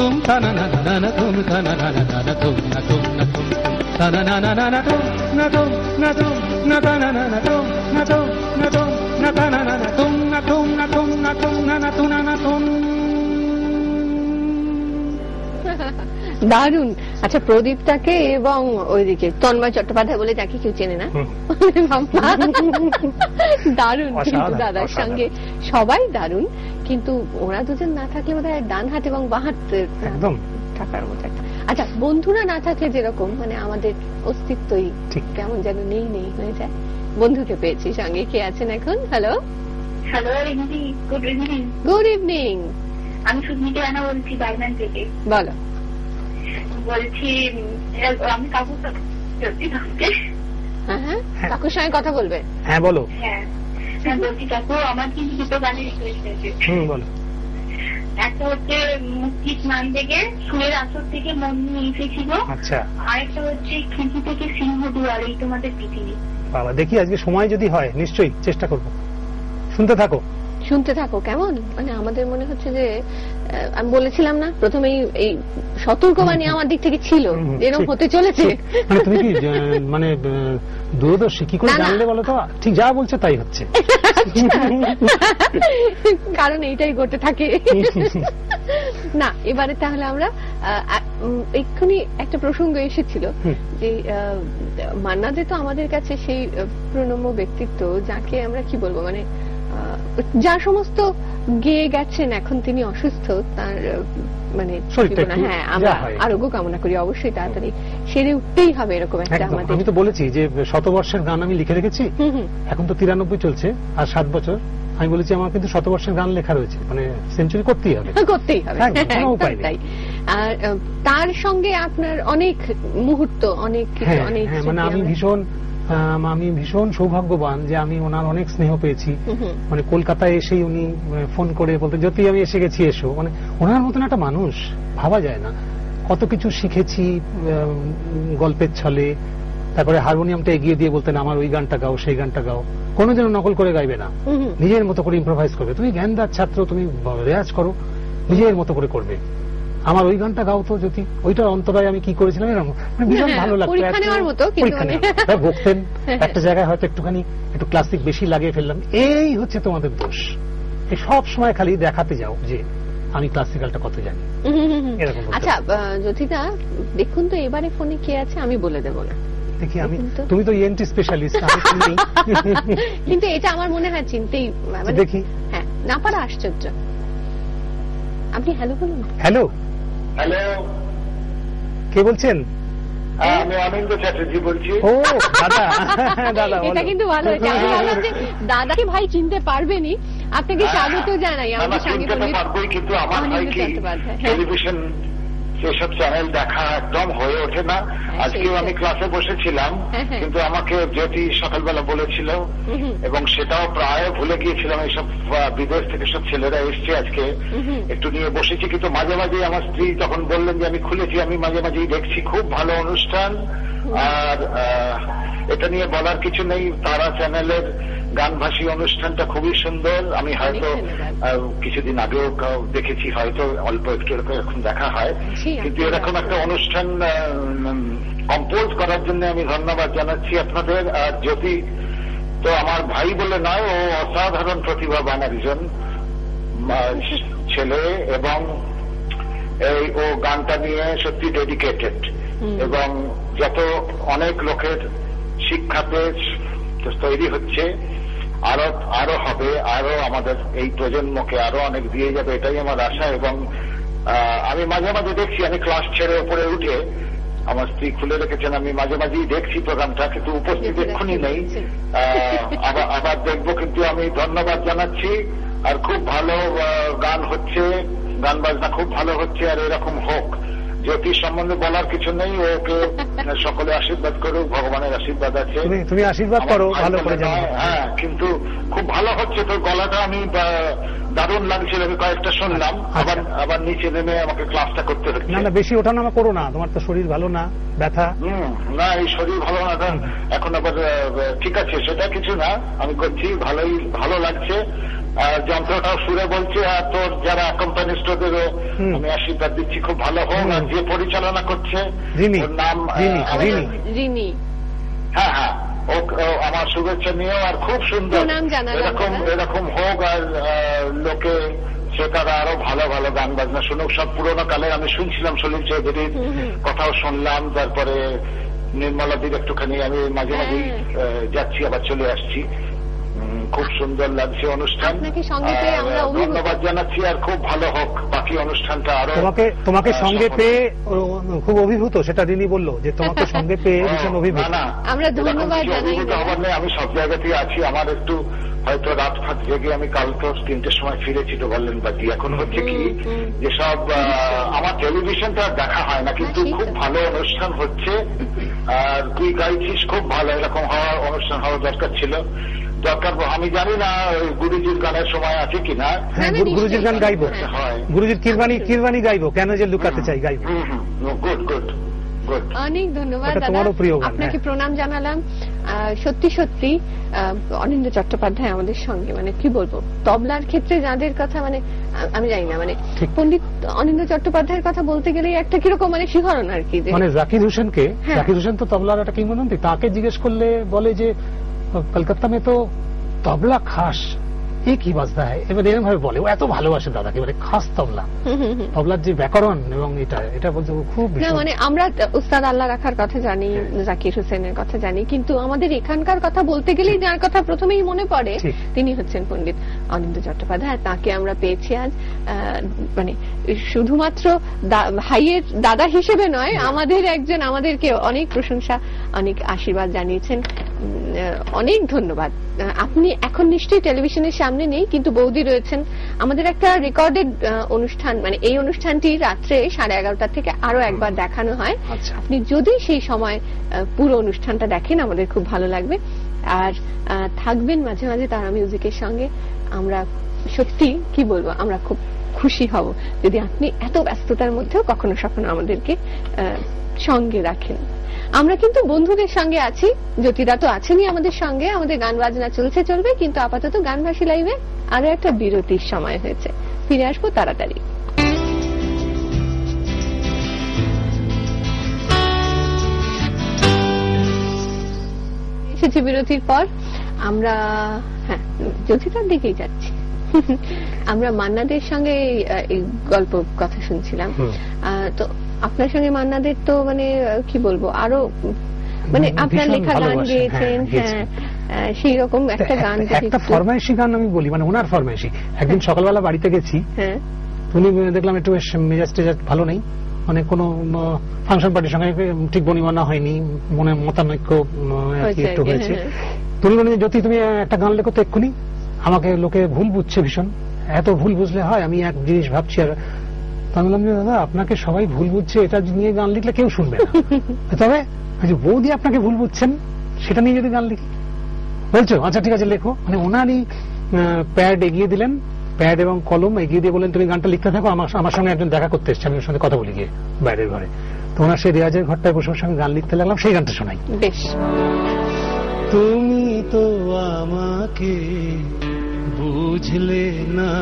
তুম তানা না না না তুম তানা না না না তুম না তুম না তুম তানা না না না তুম না তুম না তুম না তানা না না তুম না তুম না তুম না তানা না না তুম না তুম না তুম না তুম না না তুম না তুম। দারুণ। আচ্ছা, প্রদীপটাকে এবং ওইদিকে তন্ময় চট্টোপাধ্যায় বলে যাকে কেউ চেনে না, দারুণ। কিন্তু দাদার সঙ্গে সবাই দারুণ, কিন্তু ওরা দুজন না থাকলে বোধহয় ডান হাত এবং বাঁ হাত একদম থাকার মতো একটা। আচ্ছা, বন্ধুরা না থাকলে যেরকম মানে আমাদের অস্তিত্বই কেমন যেন নেই নেই হয়ে যায়। বন্ধুকে পেয়েছি সঙ্গে। কে আছেন এখন? Hello hello, good evening. Good evening. আমি সুস্মিতা রানা বলছি বাইমান থেকে। বলো। বলছি আমি কাকুর কাকুর সঙ্গে কথা বলবে? হ্যাঁ বলো। হ্যাঁ বলছি কাকু, আমার কিন্তু দুটো গানের রিকোয়েস্ট আছে। বলো। একটা হচ্ছে মুক্তি স্নান থেকে সুরের আসর থেকে মন নিয়ে এসেছিল। আচ্ছা। আরেকটা হচ্ছে খিচি থেকে সিংহ দুয়ার এই তোমাদের পৃথিবী। বাবা, দেখি আজকে সময় যদি হয় নিশ্চয়ই চেষ্টা করব। শুনতে থাকো শুনতে থাকো। কেমন মানে আমাদের মনে হচ্ছে যে আমি বলেছিলাম না প্রথমেই এই সতর্কবাণী আমার দিক থেকে ছিল এরকম হতে চলেছে। তুমি কি মানে দূরদর্শী কি করে জানলে বলো তো? ঠিক যা বলছো তাই হচ্ছে, কারণ এইটাই ঘটে থাকে। না, এবারে তাহলে আমরা এক্ষুনি একটা প্রসঙ্গ এসেছিল যে মান্না দে তো আমাদের কাছে সেই প্রণম্য ব্যক্তিত্ব যাকে আমরা কি বলবো মানে যা সমস্ত গেয়ে গেছেন, এখন তিনি অসুস্থ, তার মানে হ্যাঁ আমরা আরোগ্য কামনা করি। অবশ্যই তাড়াতাড়ি সেরে উঠতেই হবে এরকম একটা আমাদের। আমি তো বলেছি যে শতবর্ষের গান আমি লিখে রেখেছি, এখন তো 93 চলছে আর 7 বছর। আমি বলেছি আমার কিন্তু শতবর্ষের গান লেখা রয়েছে, মানে সেঞ্চুরি করতেই হবে, করতেই হবে, কোনো উপায় নেই। আর তার সঙ্গে আপনার অনেক মুহূর্ত, অনেক কিছু, অনেক মানে আমি ভীষণ সৌভাগ্যবান যে আমি ওনার অনেক স্নেহ পেয়েছি। মানে কলকাতায় এসেই উনি ফোন করে বলতেন যদি আমি এসে গেছি এসো। মানে ওনার মতন একটা মানুষ ভাবা যায় না। কত কিছু শিখেছি গল্পের ছলে। তারপরে হারমোনিয়ামটা এগিয়ে দিয়ে বলতেন আমার ওই গানটা গাও, সেই গানটা গাও। কোনো যেন নকল করে গাইবে না, নিজের মতো করে ইম্প্রোভাইজ করবে। তুমি জ্ঞানদার ছাত্র, তুমি রেয়াজ করো, নিজের মতো করে করবে। আমার ওই গানটা গাও তো যদি, ওইটার অন্তরায় আমি কি করেছিলাম এরকম ভীষণ ভালো লাগতো। বকতেন একটা জায়গায় হয়তো একটু ক্লাসিক বেশি লাগিয়ে ফেললাম, এই হচ্ছে তোমাদের দোষ। এই সব সময় খালি দেখাতে যাও যে আমি ক্লাসিক্যালটা কত জানি। আচ্ছা জ্যোতিদা, দেখুন তো এবারে ফোনে কে আছে, আমি বলে দেবো না। দেখি আমি, তুমি তো ইএনটি স্পেশালিস্ট, কিন্তু এটা আমার মনে হয় চিনতেই দেখি। হ্যাঁ, না পারা আশ্চর্য। আপনি হ্যালো বলুন। হ্যালো হ্যালো, কে বলছেন? আমি অনিন্দ চ্যাটার্জি বলছি। ও দাদা, দাদা এটা কিন্তু ভালো হয়েছে। আমি ভাবলাম যে দাদাকে ভাই চিনতে পারবেনি, আপনাকে স্বাগত জানাই আমাদের সঙ্গে। পারবই, কিন্তু আমার ভাই কি টেলিভিশন সেসব চ্যানেল দেখা একদম হয়ে ওঠে না। আজকেও আমি ক্লাসে বসেছিলাম, কিন্তু আমাকে জ্যোতি সকালবেলা বলেছিল এবং সেটাও প্রায় ভুলে গিয়েছিলাম। এইসব বিদেশ থেকে সব ছেলেরা এসছে আজকে, একটু নিয়ে বসেছি। কিন্তু মাঝে মাঝে আমার স্ত্রী তখন বললেন যে আমি খুলেছি, আমি মাঝে মাঝেই দেখছি। খুব ভালো অনুষ্ঠান, আর এটা নিয়ে বলার কিছু নেই। তারা চ্যানেলের গানভাষী অনুষ্ঠানটা খুবই সুন্দর। আমি হয়তো কিছুদিন আগেও দেখেছি, হয়তো অল্প একটু এখন দেখা হয়, কিন্তু এরকম একটা অনুষ্ঠান কম্পোজ করার জন্য আমি ধন্যবাদ জানাচ্ছি আপনাদের। আর জ্যোতি তো আমার ভাই বলে নয়, ও অসাধারণ প্রতিভাবান একজন ছেলে, এবং ও গানটা নিয়ে সত্যি ডেডিকেটেড, এবং যত অনেক লোকের শিক্ষাতে তৈরি হচ্ছে, আরো হবে, আরো আমাদের এই প্রজন্মকে আরো অনেক দিয়ে যাবে, এটাই আমার আশা। এবং আমি মাঝে মাঝে দেখছি, আমি ক্লাস ছেড়ে উপরে উঠে, আমার স্ত্রী খুলে রেখেছেন, আমি মাঝে মাঝেই দেখছি প্রোগ্রামটা, কিন্তু উপস্থিত এক্ষুনি নেই। আবার দেখবো, কিন্তু আমি ধন্যবাদ জানাচ্ছি। আর খুব ভালো গান হচ্ছে, গান বাজনা খুব ভালো হচ্ছে, আর এরকম হোক। জ্যোতির সম্বন্ধে বলার কিছু নেই, ওকে সকলে আশীর্বাদ করুক, ভগবানের আশীর্বাদ আছে। তুমি আশীর্বাদ করো, ভালো করে জানো। হ্যাঁ, কিন্তু খুব ভালো হচ্ছে। তোর গলাটা আমি দারুণ লাগছিল, আমি কয়েকটা শুনলাম, আবার নিচে নেমে আমাকে ক্লাসটা করতে হচ্ছে। না, বেশি ওঠানামা করো না, তোমার তো শরীর ভালো না, ব্যথা। না, এই শরীর ভালো না এখন আবার ঠিক আছে, সেটা কিছু না, আমি করছি, ভালো লাগছে। যন্ত্রটাও সুরে বলছে, আর তোর যারা কোম্পানিস্ট ওদেরও আমি আশীর্বাদ দিচ্ছি খুব ভালো হোক। আর যে পরিচালনা করছে ওর নাম রিনি, হ্যাঁ হ্যাঁ, ও আমার শুভেচ্ছা নিয়েও, আর খুব সুন্দর এরকম হোক, আর লোকে শ্রোতারা আরো ভালো ভালো গান বাজনা শুনুক। সব পুরোনো কালে আমি শুনছিলাম, সলিল চৌধুরীর কথাও শুনলাম, তারপরে নির্মলাদির একটুখানি আমি মাঝে মাঝে যাচ্ছি আবার চলে আসছি। খুব সুন্দর লাগছে অনুষ্ঠান, ধন্যবাদ জানাচ্ছি, আর খুব ভালো হোক বাকি অনুষ্ঠানটা আরো। তোমাকে সঙ্গে পেয়ে খুব অভিভূত, সেটা রিনি বললো যে তোমাকে সঙ্গে পেয়ে ভীষণ অভিভূত। না আমরা ধন্যবাদ জানাই। হবার নেই, আমি সব জায়গাতেই আছি। আমার একটু হয়তো রাত ফাত জেগে আমি কাল তো 3টের সময় ফিরেছি তো বললেন বাকি। এখন হচ্ছে কি যেসব আমার টেলিভিশনটা দেখা হয় না, কিন্তু খুব ভালো অনুষ্ঠান হচ্ছে, আর তুই গাইছিস খুব ভালো, এরকম হওয়ার অনুষ্ঠান হওয়া দরকার ছিল। দরকার আমি জানি না গুরুজির গানের সময় আছে কিনা। গুরুজির গান গাইবো, গুরুজির কিরবানি গাইবো, কেন যে লুকাতে চাই গাইবো। গুড গুড গুড, অনেক ধন্যবাদ দাদা, আপনাকে প্রণাম জানালাম। সত্যি সত্যি অনিন্দ্য চট্টোপাধ্যায় আমাদের সঙ্গে, মানে কি বলবো, তবলার ক্ষেত্রে যাদের কথা মানে আমি জানি না, মানে পণ্ডিত অনিন্দ্য চট্টোপাধ্যায়ের কথা বলতে গেলেই একটা কিরকম মানে শিহরণ আর কি। মানে জাকির হোসেনকে, জাকির হোসেন তো তবলার একটা কিংবদন্তি, তাকে জিজ্ঞেস করলে বলে যে কলকাতা में तो तबला खास एक ही बाजता है, এবার এরকম ভাবে বলে, ও এত ভালোবাসে দাদাকে, মানে খাস তবলা, তবলার যে ব্যাকরণ এবং এটা বলতে খুব না, মানে আমরা উস্তাদ আল্লাহ রাখার কথা জানি, জাকির হোসেনের কথা জানি, কিন্তু আমাদের এখানকার কথা বলতে গেলেই যার কথা প্রথমেই মনে পড়ে তিনি হচ্ছেন পণ্ডিত অনিন্দ্য চট্টোপাধ্যায়। তাকে আমরা পেয়েছি আজ, মানে শুধুমাত্র ভাইয়ের দাদা হিসেবে নয়, আমাদের একজন, আমাদেরকে অনেক প্রশংসা অনেক আশীর্বাদ জানিয়েছেন। অনেক ধন্যবাদ। আপনি এখন নিশ্চয়ই টেলিভিশনের সামনে নেই, কিন্তু বৌদি রয়েছেন। আমাদের একটা রেকর্ডেড অনুষ্ঠান, মানে এই অনুষ্ঠানটি রাত্রে 11:30 থেকে আরো একবার দেখানো হয়। আপনি যদি সেই সময় পুরো অনুষ্ঠানটা দেখেন আমাদের খুব ভালো লাগবে, আর থাকবেন মাঝে মাঝে তারা মিউজিকের সঙ্গে। আমরা সত্যি কি বলবো, আমরা খুব খুশি হব যদি আপনি এত ব্যস্ততার মধ্যেও কখনো সখনো আমাদেরকে সঙ্গে রাখেন। আমরা কিন্তু বন্ধুদের সঙ্গে আছি, জ্যোতিদা তো আছেনই আমাদের সঙ্গে, আমাদের গান বাজনা চলবে, কিন্তু আপাতত গানভাসী লাইভে আরো একটা বিরতির সময় হয়েছে, ফিরে আসবো তাড়াতাড়ি। এসেছি বিরতির পর, আমরা জ্যোতিদার দিকেই যাচ্ছি। আমরা মান্নাদের সঙ্গে এই গল্প কথা শুনছিলাম, তো আপনার সঙ্গে মান্নাদের তো মানে কি বলবো, আরো মানে আপনার লেখা গান গেয়েছেন, সেই রকম একটা গান, একটা ফরমাইশি গান আমি বলি, মানে ওনার ফরমাইশি। একদিন সকালবেলা বাড়িতে গেছি, উনি দেখলাম একটু মেজাজ টেজাজ ভালো নেই, মানে কোনো ফাংশন পার্টির সঙ্গে ঠিক বনিবনা হয়নি, মনে মতানৈক্য একটু হয়েছে। তুমি বলি, যদি তুমি একটা গান লেখো তো এক্ষুনি, আমাকে লোকে ভুল বুঝছে ভীষণ, এত ভুল বুঝলে হয়, আমি এক জিনিস ভাবছি। আর আমি বললাম যে দাদা আপনাকে সবাই ভুল বুঝছে, এটা নিয়ে গান লিখলে কেউ শুনবে না, তবে বৌদি আপনাকে ভুল বুঝছেন সেটা নিয়ে যদি গান লিখি, বলছো আচ্ছা ঠিক আছে লেখো। মানে ওনারই প্যাড এগিয়ে দিলেন, প্যাড এবং কলম এগিয়ে দিয়ে বললেন তুমি গানটা লিখতে থাকো, আমার সঙ্গে একজন দেখা করতে এসছে, আমি ওর সঙ্গে কথা বলি গিয়ে বাইরের ঘরে। তো ওনার সেই রেয়াজের ঘরটায় বসে ওর সঙ্গে গান লিখতে লাগলাম, সেই গানটা শোনাই। বেশ। তুমি তো আমাকে বুঝলে না,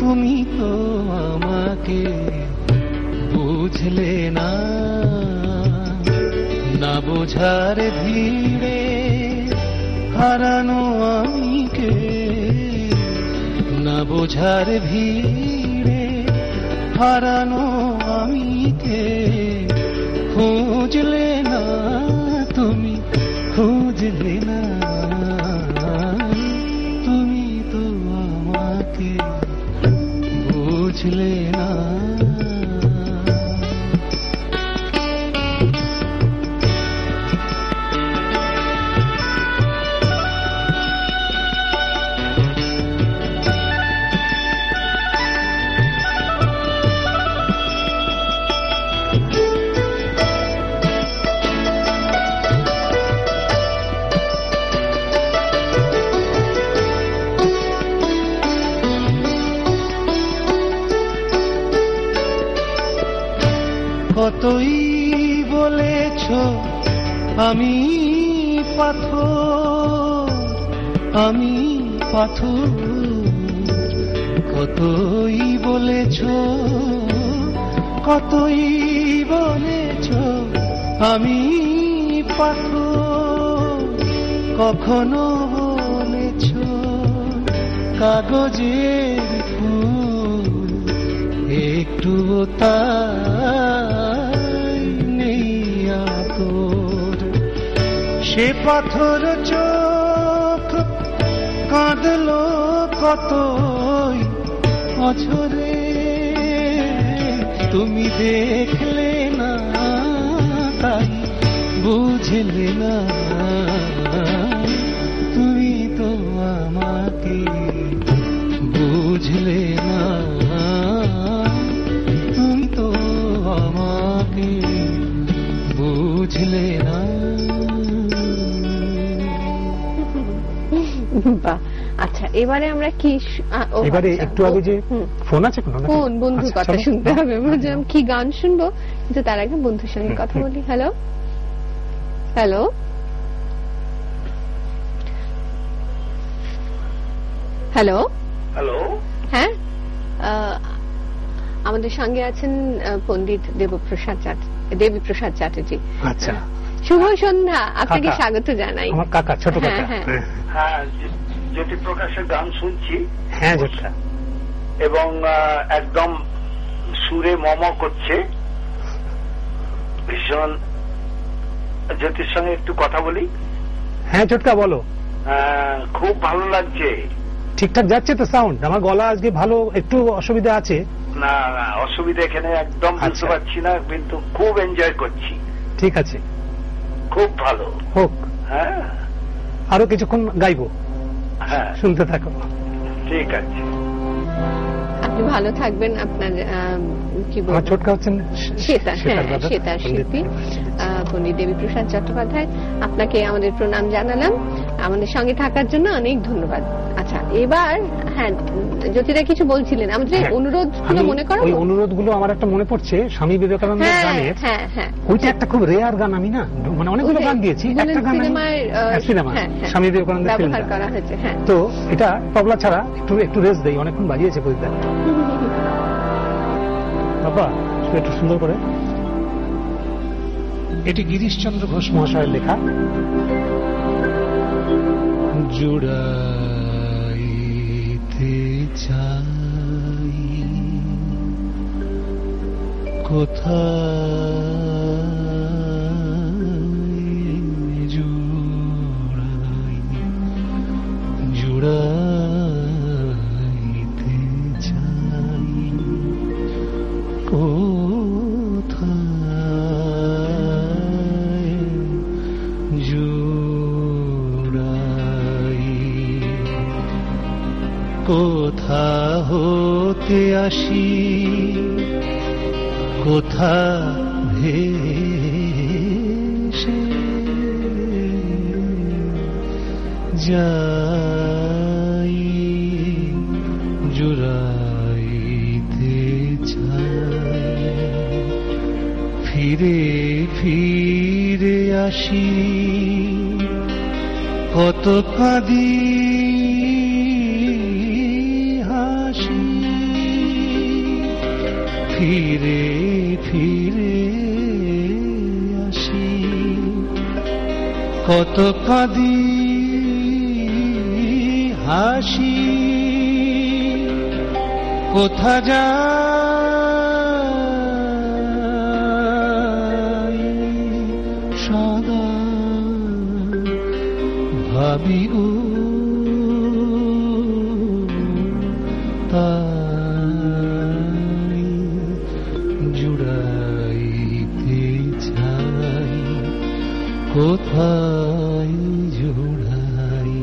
তুমি তো আমাকে বুঝলে না, না বোঝার ভিড়ে হারানো আমিকে, না বোঝার ভিড়ে হারানো আমিকে, খুঁজলে না তুমি, খুঁজলে না, তুমি তো আমাকে বুঝলে না। কতই বলেছ আমি পাথর, আমি পাথর, কতই বলেছ, কতই বলেছ আমি পাথর, কখনো বলেছ কাগজের ফুল, একটু তাই নেই আতর। সে পাথর চোখ কাঁদলো কতই অঝরে, তুমি দেখলে না তাই বুঝলে না, তুমি তো আমাকে বুঝলে না, তুমি তো আমাকে বুঝলে না। বাহ, আচ্ছা এবারে আমরা কি, এবারে একটু আগে যে ফোন আছে ফোন, বন্ধুর কথা শুনতে হবে। বলছিলাম কি গান শুনবো, কিন্তু তার আগে বন্ধুর সঙ্গে কথা বলি। হ্যালো হ্যালো হ্যালো হ্যালো, হ্যাঁ, আমাদের সঙ্গে আছেন পণ্ডিত দেবীপ্রসাদ চ্যাটার্জি। আচ্ছা, শুভ সন্ধ্যা, আপনাকে স্বাগত জানাই। আমার কাকা, ছোট কাকা। হ্যাঁ, জ্যোতিপ্রকাশের গান শুনছি। হ্যাঁ জ্যোৎস্না, এবং একদম সুরে মম করছে ভীষণ। জ্যোতির সঙ্গে একটু কথা বলি। হ্যাঁ ছোটকা বলো। খুব ভালো লাগছে। ঠিকঠাক যাচ্ছে তো সাউন্ড? আমার গলা আজকে ভালো, একটু অসুবিধা আছে। না না, অসুবিধা এখানে একদম বুঝতে পারছি না, কিন্তু খুব এনজয় করছি। ঠিক আছে, খুব ভালো হোক। হ্যাঁ, আরো কিছুক্ষণ গাইবো। হ্যাঁ, শুনতে থাকো। ঠিক আছে, আপনি ভালো থাকবেন। আপনার কি বলবো, ছোটকা হচ্ছেন সেতার শিল্পী পণ্ডিত দেবীপ্রসাদ চট্টোপাধ্যায়। আপনাকে আমাদের প্রণাম জানালাম, আমাদের সঙ্গে থাকার জন্য অনেক ধন্যবাদ। আচ্ছা এবার, হ্যাঁ জ্যোতিরা কিছু বলছিলেন, আমাদের অনুরোধ গুলো মনে করো। ওই অনুরোধ গুলো আমার একটা মনে পড়ছে, স্বামী বিবেকানন্দের গানের। ওইটা একটা খুব রেয়ার গান, আমি না মানে অনেকগুলো গান দিয়েছি, একটা গান সিনেমা স্বামী বিবেকানন্দের ব্যবহার করা হয়েছে। তো এটা তবলা ছাড়া একটু রেস্ট দেই, অনেকক্ষণ বাজিয়েছে বুঝতে বাবা, একটু সুন্দর করে। এটি গিরিশচন্দ্র ঘোষ মহাশয়ের লেখা। জুড়াইতে চাই কোথায়, জুড়াইতে চাই কোথায়, জুড়াই কোথা হতে আসি, কোথা ভেসে যাই, জুড়াইতে চাই, ফিরে ফিরে আসি, কত কাঁদি হাসি, ফিরে ফিরে আসি, কত কাঁদি হাসি, কোথা যাই সদা ভাবি গো, তাই জুড়াইতে চাই, কোথায় জুড়াই।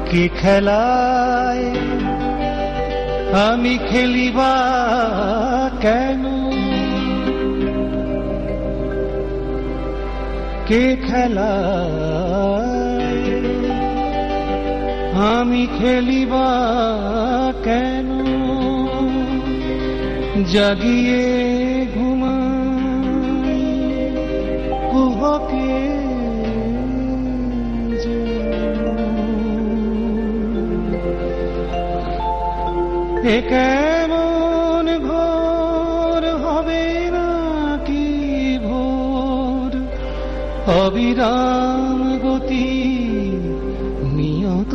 কে খেলায় আমি খেলিবা কেন, কে খেলায় আমি খেলিবা কেন জাগিয়ে ঘুমাই কুহকে এ কেমন ঘোর হবে নাকি ভোর অবিরাম গতি নিয়ত